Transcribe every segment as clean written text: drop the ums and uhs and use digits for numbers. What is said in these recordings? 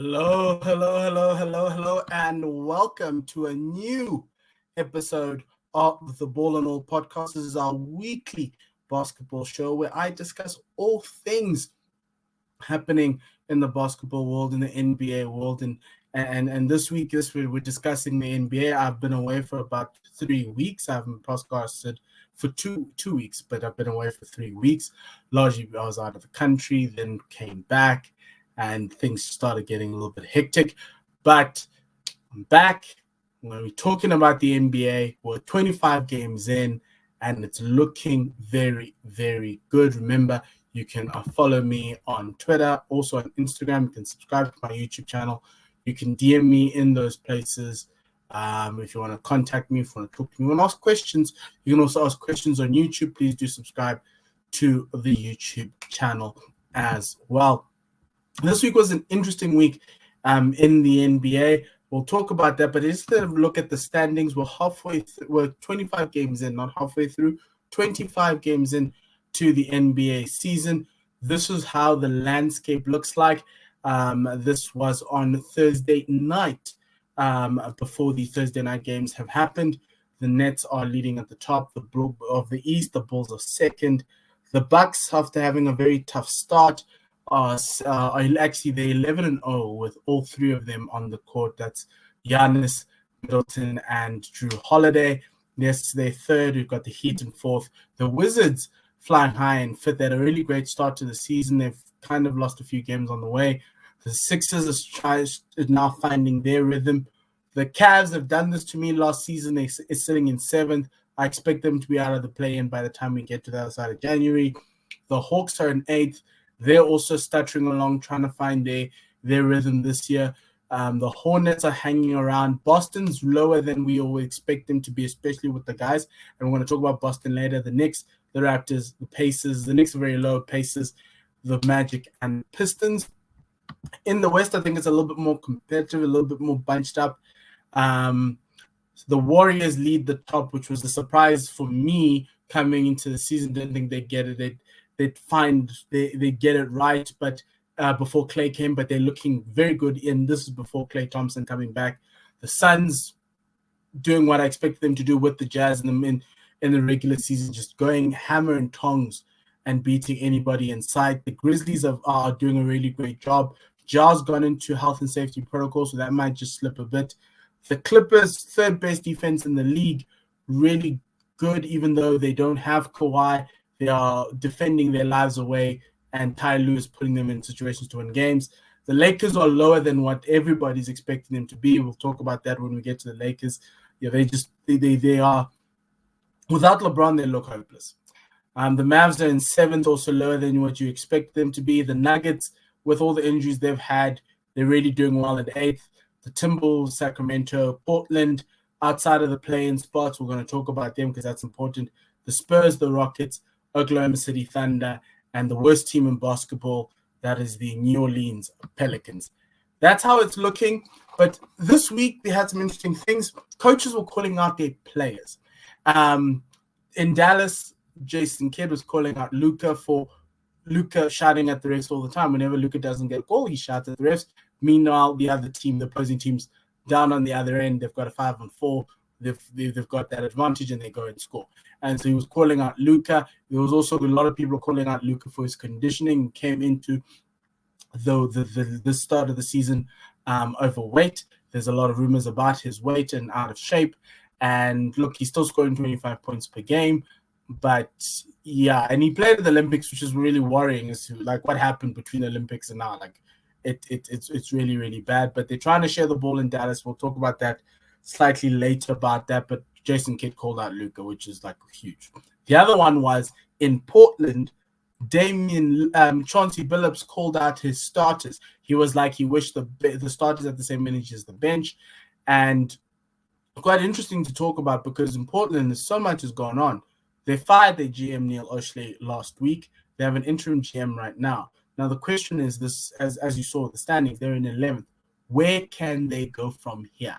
Hello, and welcome to a new episode of the Ball and All podcast. This is our weekly basketball show where I discuss all things happening in the basketball world, in the NBA world, and this week, we're discussing the NBA. I've been away for about 3 weeks. I haven't podcasted for two weeks, but I've been away for 3 weeks. Largely, I was out of the country, then came back, and things started getting a little bit hectic. But I'm back. When we're talking about the NBA, we're 25 games in, and it's looking very, very good. Remember, you can follow me on Twitter, also on Instagram. You can subscribe to my YouTube channel. You can DM me in those places. If you want to contact me, if you want to talk to me, you want to ask questions, you can also ask questions on YouTube. Please do subscribe to the YouTube channel as well. This week was an interesting week in the NBA. We'll talk about that, but instead of look at the standings, we're 25 games in, not halfway through, 25 games in to the NBA season. This is how the landscape looks like. This was on Thursday night. Before the Thursday night games have happened, the Nets are leading at the top of the East. The Bulls are second. The Bucks, after having a very tough start, are actually they're 11-0 with all three of them on the court. That's Giannis, Middleton, and Drew Holiday. Yes, they're third. We've got the Heat in fourth. The Wizards flying high and fifth. They had a really great start to the season. They've kind of lost a few games on the way. The Sixers are now finding their rhythm. The Cavs have done this to me last season. They're sitting in seventh. I expect them to be out of the play-in by the time we get to the other side of January. The Hawks are in eighth. They're also stuttering along, trying to find their rhythm this year. The Hornets are hanging around. Boston's lower than we always expect them to be, especially with the guys. And we're going to talk about Boston later. The Knicks, the Raptors, the Pacers. The Knicks are very low. Pacers, the Magic, and Pistons. In the West, I think it's a little bit more competitive, a little bit more bunched up. The Warriors lead the top, which was a surprise for me coming into the season. Didn't think they'd get it. They get it right, but before Klay came, but they're looking very good. And this is before Klay Thompson coming back. The Suns doing what I expected them to do with the Jazz in the regular season, just going hammer and tongs and beating anybody in sight. The Grizzlies are doing a really great job. Ja's gone into health and safety protocol, so that might just slip a bit. The Clippers, third best defense in the league, really good, even though they don't have Kawhi. They are defending their lives away, and Ty Lue is putting them in situations to win games. The Lakers are lower than what everybody's expecting them to be. We'll talk about that when we get to the Lakers. Yeah, they are, without LeBron, they look hopeless. The Mavs are in seventh, also lower than what you expect them to be. The Nuggets, with all the injuries they've had, they're really doing well at eighth. The Timberwolves, Sacramento, Portland, outside of the play-in spots. We're going to talk about them because that's important. The Spurs, the Rockets, Oklahoma City Thunder, and the worst team in basketball, that is the New Orleans Pelicans. That's how it's looking. But this week, they had some interesting things. Coaches were calling out their players. In Dallas, Jason Kidd was calling out Luka for Luka shouting at the refs all the time. Whenever Luka doesn't get a goal, he shouts at the refs. Meanwhile, the other team, the opposing team's down on the other end. They've got a 5-on-4. They've got that advantage, and they go and score. And so he was calling out Luka. There was also a lot of people calling out Luka for his conditioning. Came into the start of the season overweight. There's a lot of rumors about his weight and out of shape. And look, he's still scoring 25 points per game. But yeah, and he played at the Olympics, which is really worrying as to like what happened between the Olympics and now. Like it's really, really bad. But they're trying to share the ball in Dallas. We'll talk about that slightly later about that. But Jason Kidd called out Luka, which is like huge. The other one was in Portland. Chauncey Billups called out his starters. He was like he wished the starters had the same energy as the bench, and quite interesting to talk about because in Portland there's so much has gone on. They fired their GM Neil Oshley last week. They have an interim GM right now. Now the question is this: as you saw the standings, they're in 11th. Where can they go from here?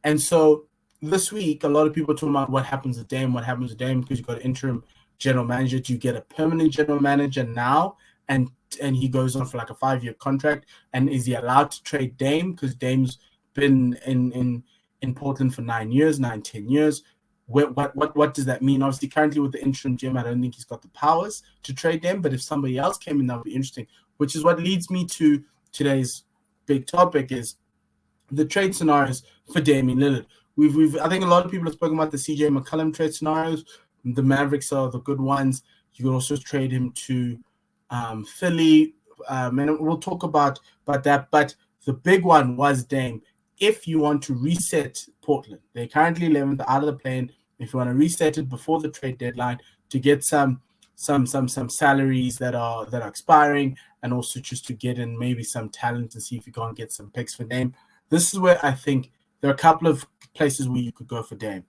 And so this week, a lot of people are talking about what happens to Dame, because you've got an interim general manager. Do you get a permanent general manager now and and he goes on for like a 5-year contract. And is he allowed to trade Dame? Because Dame's been in Portland for 10 years. What does that mean? Obviously, currently with the interim GM, I don't think he's got the powers to trade Dame. But if somebody else came in, that would be interesting. Which is what leads me to today's big topic: is the trade scenarios for Damian Lillard. I think a lot of people have spoken about the CJ McCollum trade scenarios. The Mavericks are the good ones. You can also trade him to Philly, and we'll talk about that. But the big one was Dame. If you want to reset Portland, they're currently 11th out of the play-in. If you want to reset it before the trade deadline to get some salaries that are expiring, and also just to get in maybe some talent and see if you can't get some picks for Dame. This is where I think there are a couple of places where you could go for Dame.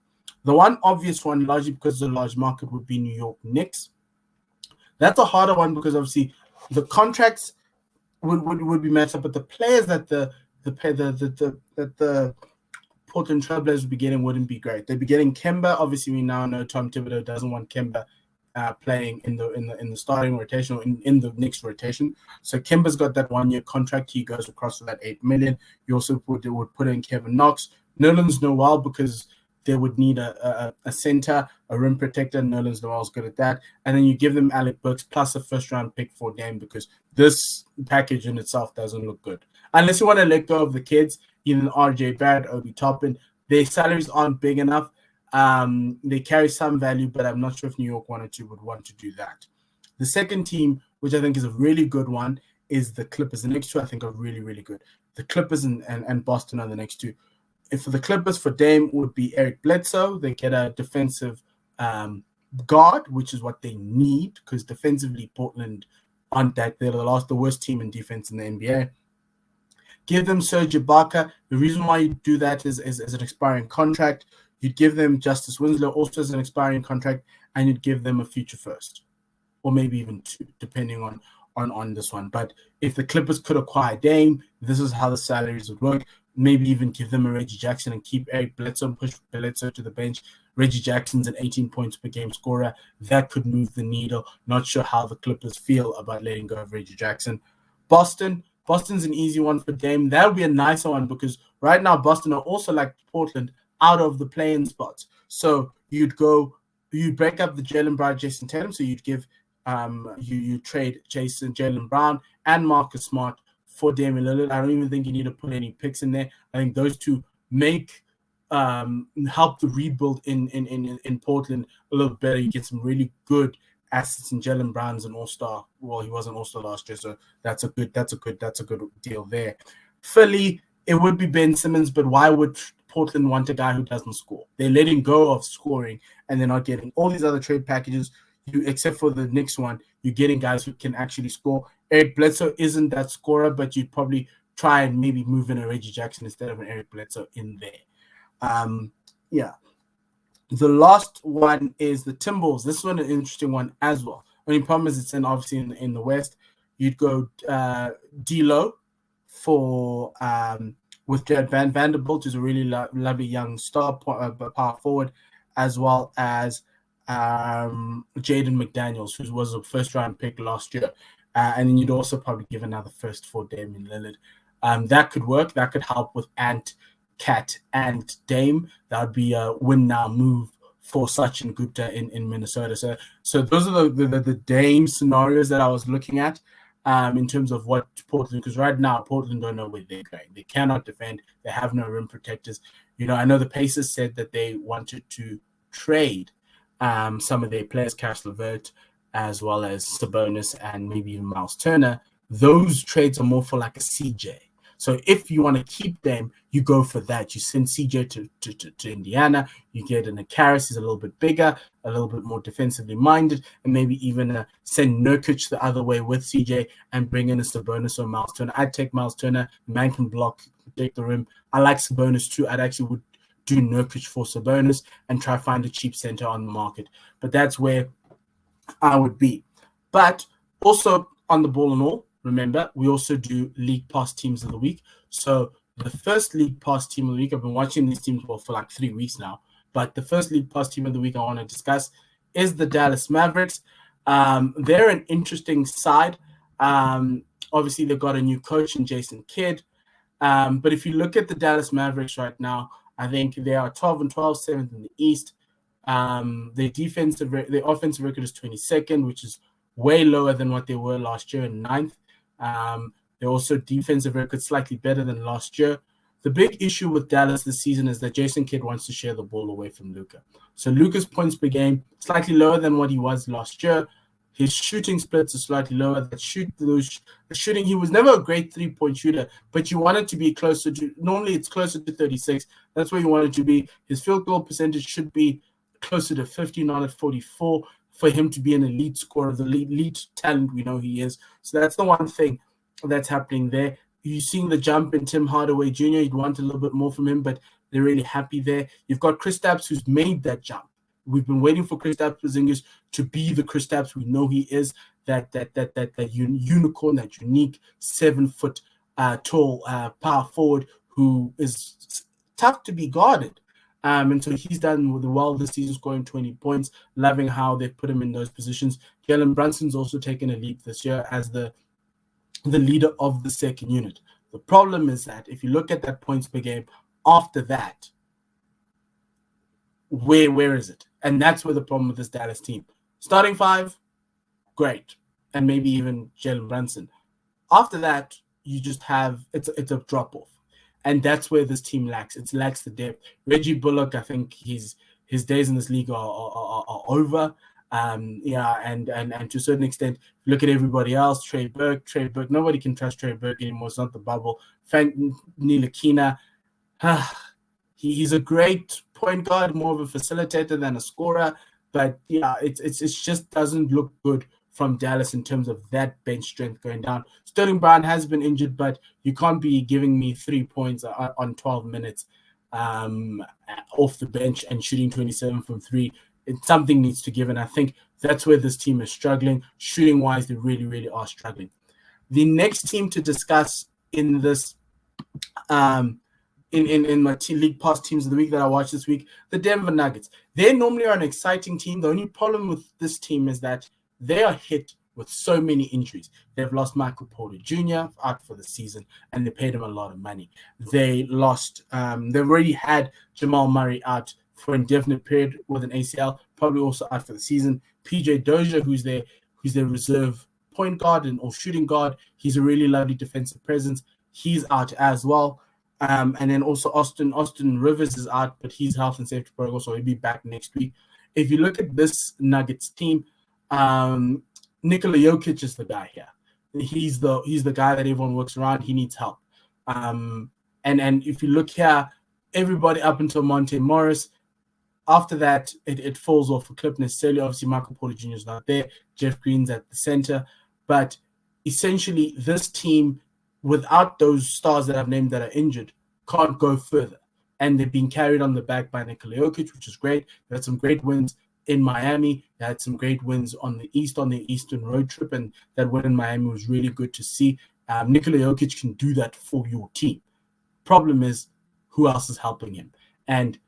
The one obvious one, largely because of the large market, would be New York Knicks. That's a harder one because obviously the contracts would be matched up, but the players that the Portland Trailblazers would be getting wouldn't be great. They'd be getting Kemba. Obviously, we now know Tom Thibodeau doesn't want Kemba playing in the starting rotation or in the Knicks rotation. So Kemba's got that 1-year contract. He goes across for that $8 million. You also would put in Kevin Knox. Nerlens Noel, because they would need a center, a rim protector. Nerlens Noel's good at that. And then you give them Alec Burks plus a first-round pick for Dame, because this package in itself doesn't look good. Unless you want to let go of the kids, even RJ Barrett, Obi Toppin, their salaries aren't big enough. They carry some value, but I'm not sure if New York would want to do that. The second team, which I think is a really good one, is the Clippers. The next two I think are really, really good. The Clippers and Boston are the next two. And for the Clippers, for Dame, would be Eric Bledsoe. They get a defensive guard, which is what they need, because defensively, Portland aren't that. They're the worst team in defense in the NBA. Give them Serge Ibaka. The reason why you do that is an expiring contract. You'd give them Justice Winslow also as an expiring contract, and you'd give them a future first, or maybe even two, depending on this one. But if the Clippers could acquire Dame, this is how the salaries would work. Maybe even give them a Reggie Jackson and keep Eric Bledsoe and push Bledsoe to the bench. Reggie Jackson's an 18 points per game scorer. That could move the needle. Not sure how the Clippers feel about letting go of Reggie Jackson. Boston's an easy one for Dame. That would be a nicer one, because right now Boston are also like Portland, out of the play-in spots. So you'd break up the Jaylen Brown, Jason Tatum. So you'd give you trade Jaylen Brown and Marcus Smart for Damian Lillard. I don't even think you need to put any picks in there. I think those two help the rebuild in Portland a little better. You get some really good assets in Jaylen Brown's an all-star. Well, he was an all-star last year, so that's a good deal there. Philly, it would be Ben Simmons, but why would Portland want a guy who doesn't score? They're letting go of scoring, and they're not getting all these other trade packages. Except for the Knicks one, you're getting guys who can actually score. Eric Bledsoe isn't that scorer, but you'd probably try and maybe move in a Reggie Jackson instead of an Eric Bledsoe in there. The last one is the Timberwolves. This one is an interesting one as well. Only problem is it's obviously in the West. You'd go D'Lo for with Jared Vanderbilt, who's a really lovely young star power forward, as well as Jaden McDaniels, who was a first-round pick last year. And then you'd also probably give another first for Damian Lillard. That could work. That could help with Ant, Cat, and Dame. That would be a win-now move for Sachin Gupta in Minnesota. So those are the Dame scenarios that I was looking at in terms of what Portland, because right now Portland don't know where they're going. They cannot defend. They have no rim protectors. I know the Pacers said that they wanted to trade some of their players, Cash LeVert, as well as Sabonis and maybe even Miles Turner. Those trades are more for like a CJ. So if you want to keep them, you go for that. You send CJ to Indiana. You get an Akaris, he's a little bit bigger, a little bit more defensively minded, and maybe even send Nurkic the other way with CJ and bring in a Sabonis or Miles Turner. I'd take Miles Turner. The man can block, take the rim. I like Sabonis too. I'd actually would do Nurkic for Sabonis and try to find a cheap center on the market. But that's where I would be. But also on the ball and all, remember, we also do League Pass Teams of the Week. So the first League Pass Team of the Week, I've been watching these teams for like 3 weeks now, but the first League Pass Team of the Week I want to discuss is the Dallas Mavericks. They're an interesting side. Obviously, they've got a new coach in Jason Kidd. But if you look at the Dallas Mavericks right now, I think they are 12-12, seventh in the East. Their offensive record is 22nd, which is way lower than what they were last year, in ninth. Their also defensive record slightly better than last year. The big issue with Dallas this season is that Jason Kidd wants to share the ball away from Luka. So Luka's points per game slightly lower than what he was last year. His shooting splits are slightly lower. The shooting, he was never a great three-point shooter, but you want it to be closer to, normally it's closer to 36. That's where you want it to be. His field goal percentage should be closer to 50, not at 44, for him to be an elite scorer, the elite talent we know he is. So that's the one thing that's happening there. You're seeing the jump in Tim Hardaway Jr. You'd want a little bit more from him, but they're really happy there. You've got Kristaps, who's made that jump. We've been waiting for Kristaps Porzingis to be the Kristaps we know he is, that unicorn, that unique 7-foot tall power forward who is tough to be guarded. And so he's done well this season, scoring 20 points, loving how they've put him in those positions. Jalen Brunson's also taken a leap this year as the leader of the second unit. The problem is that if you look at that points per game, after that, where is it? And that's where the problem with this Dallas team. Starting five, great. And maybe even Jalen Brunson. After that, you just have, it's a drop-off. And that's where this team lacks. It lacks the depth. Reggie Bullock, I think his days in this league are over. And to a certain extent, look at everybody else. Trey Burke, nobody can trust Trey Burke anymore. It's not the bubble. Frank Ntilikina, he's a great point guard, more of a facilitator than a scorer. But yeah, it just doesn't look good from Dallas in terms of that bench strength going down. Sterling Brown has been injured, but you can't be giving me 3 points on 12 minutes off the bench and shooting 27 from three. Something needs to give, and I think that's where this team is struggling. Shooting-wise, they really, really are struggling. The next team to discuss in this in my league pass teams of the week that I watched this week, the Denver Nuggets. They normally are an exciting team. The only problem with this team is that they are hit with so many injuries. They've lost Michael Porter Jr. out for the season, and they paid him a lot of money. They lost. They've already had Jamal Murray out for an indefinite period with an ACL, probably also out for the season. PJ Dozier, who's their reserve point guard or shooting guard, he's a really lovely defensive presence. He's out as well. And then also Austin Rivers is out, but he's health and safety protocol, so he'll be back next week. If you look at this Nuggets team, Nikola Jokic is the guy here. He's the guy that everyone works around. He needs help. And if you look here, everybody up until Monte Morris, after that, it falls off a cliff necessarily. Obviously, Michael Porter Jr. is not there. Jeff Green's at the center. But essentially, this team, without those stars that I've named that are injured, can't go further. And they're being carried on the back by Nikola Jokic, which is great. They had some great wins in Miami. They had some great wins on the Eastern road trip, and that win in Miami was really good to see. Nikola Jokic can do that for your team. Problem is, who else is helping him? And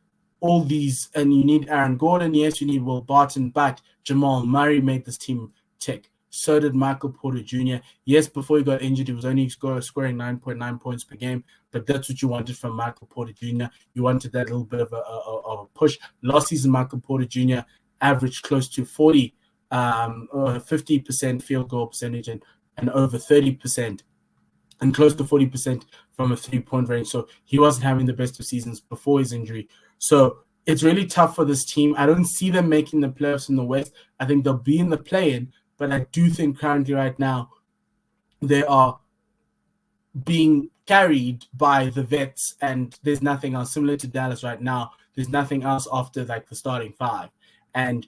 all these, and you need Aaron Gordon, yes, you need Will Barton, but Jamal Murray made this team tick. So did Michael Porter Jr. Yes, before he got injured, he was only scoring 9.9 points per game, but that's what you wanted from Michael Porter Jr. You wanted that little bit of a push. Last season, Michael Porter Jr. averaged close to 50% field goal percentage and over 30% and close to 40% from a three-point range. So he wasn't having the best of seasons before his injury. So it's really tough for this team. I don't see them making the playoffs in the West. I think they'll be in the play-in, but I do think currently right now they are being carried by the vets, and there's nothing else. Similar to Dallas right now, there's nothing else after like the starting five. And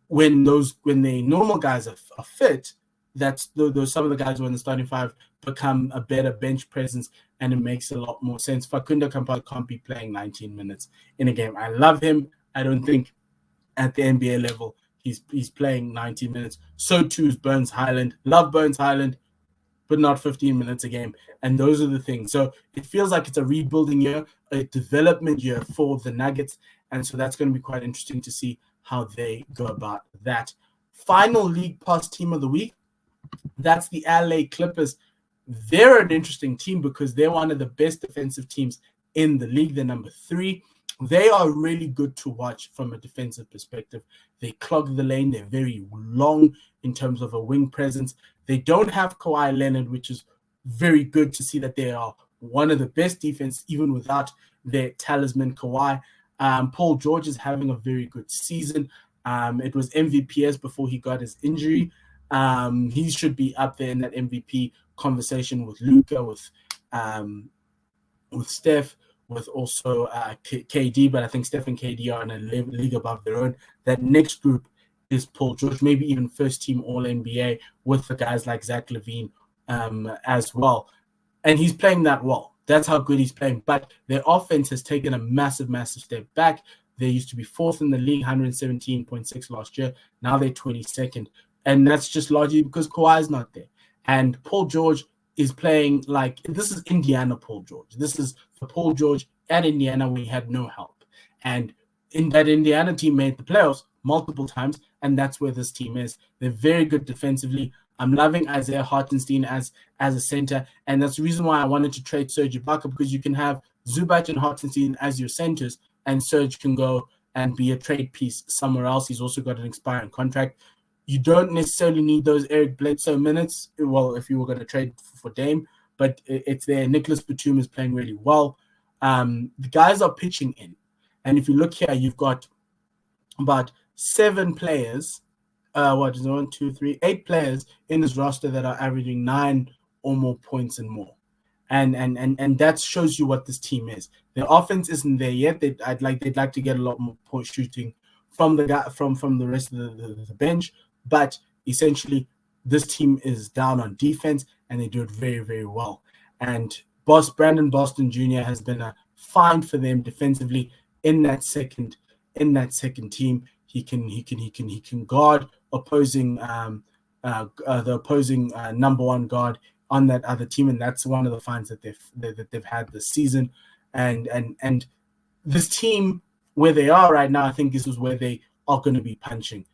when the normal guys are fit, that's those some of the guys who are in the starting five become a better bench presence, and it makes a lot more sense. Facundo Campazzo can't be playing 19 minutes in a game. I love him. I don't think at the NBA level he's playing 19 minutes. So too is Burns Highland. Love Burns Highland, but not 15 minutes a game. And those are the things. So it feels like it's a rebuilding year, a development year for the Nuggets. And so that's going to be quite interesting to see how they go about that. Final League Pass team of the week. That's the LA Clippers. They're an interesting team because they're one of the best defensive teams in the league. They're number 3. They are really good to watch from a defensive perspective. They clog the lane. They're very long in terms of a wing presence. They don't have Kawhi Leonard, which is very good to see that they are one of the best defense, even without their talisman Kawhi. Paul George is having a very good season. It was MVPs before he got his injury. He should be up there in that MVP conversation with Luka, with Steph, with also KD, but I think Steph and KD are in a league above their own. That next group is Paul George, maybe even first team All-NBA with the guys like Zach LaVine as well. And he's playing that well. That's how good he's playing. But their offense has taken a massive, massive step back. They used to be 4th in the league, 117.6 last year. Now they're 22nd. And that's just largely because Kawhi is not there. And Paul George is playing like, this is Indiana Paul George. This is the Paul George at Indiana when he had no help. And in that Indiana team made the playoffs multiple times, and that's where this team is. They're very good defensively. I'm loving Isaiah Hartenstein as a center, and that's the reason why I wanted to trade Serge Ibaka, because you can have Zubac and Hartenstein as your centers, and Serge can go and be a trade piece somewhere else. He's also got an expiring contract. You don't necessarily need those Eric Bledsoe minutes, well, if you were going to trade for Dame, but it's there. Nicholas Batum is playing really well. The guys are pitching in. And if you look here, you've got about 7 players, 8 players in this roster that are averaging 9 or more points and more. And that shows you what this team is. Their offense isn't there yet. They'd like to get a lot more point shooting from the guy from the rest of the bench. But essentially, this team is down on defense, and they do it very, very well. And Brandon Boston Jr. has been a find for them defensively in that second team. He can guard opposing the opposing number 1 guard on that other team, and that's one of the finds that they've had this season. And this team where they are right now, I think this is where they are going to be punching.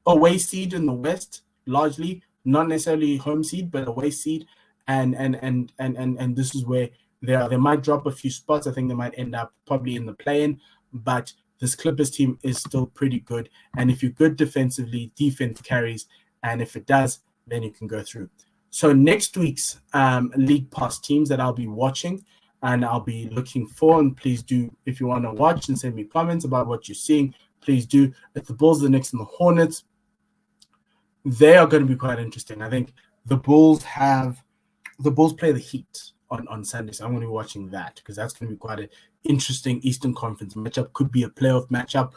Away seed in the West, largely, not necessarily home seed, but away seed, and this is where they are. They might drop a few spots. I think they might end up probably in the play-in, but this Clippers team is still pretty good. And if you're good defensively, defense carries, and if it does, then you can go through. So next week's League Pass teams that I'll be watching and I'll be looking for, and please do, if you want to watch and send me comments about what you're seeing, please do. At the Bulls, the Knicks, and the Hornets, they are going to be quite interesting. I think the Bulls play the Heat on Sunday, so I'm going to be watching that because that's going to be quite an interesting Eastern Conference matchup. Could be a playoff matchup,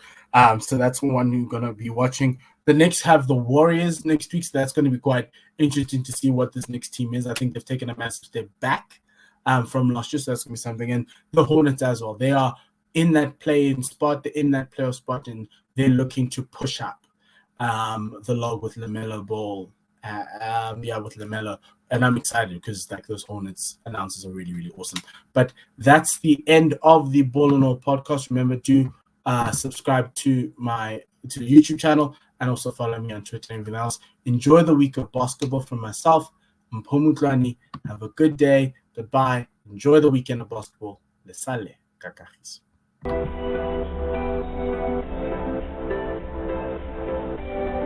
so that's one you're going to be watching. The Knicks have the Warriors next week, so that's going to be quite interesting to see what this Knicks team is. I think they've taken a massive step back from last year, so that's going to be something. And the Hornets as well. They are in that play-in spot, they're in that playoff spot, and they're looking to push up the log with LaMelo Ball. With LaMelo. And I'm excited because like those Hornets announcers are really, really awesome. But that's the end of the Ball and All podcast. Remember to subscribe to the YouTube channel and also follow me on Twitter and everything else. Enjoy the week of basketball from myself. Mpho. Have a good day. Goodbye. Enjoy the weekend of basketball. Le sale, kakakis.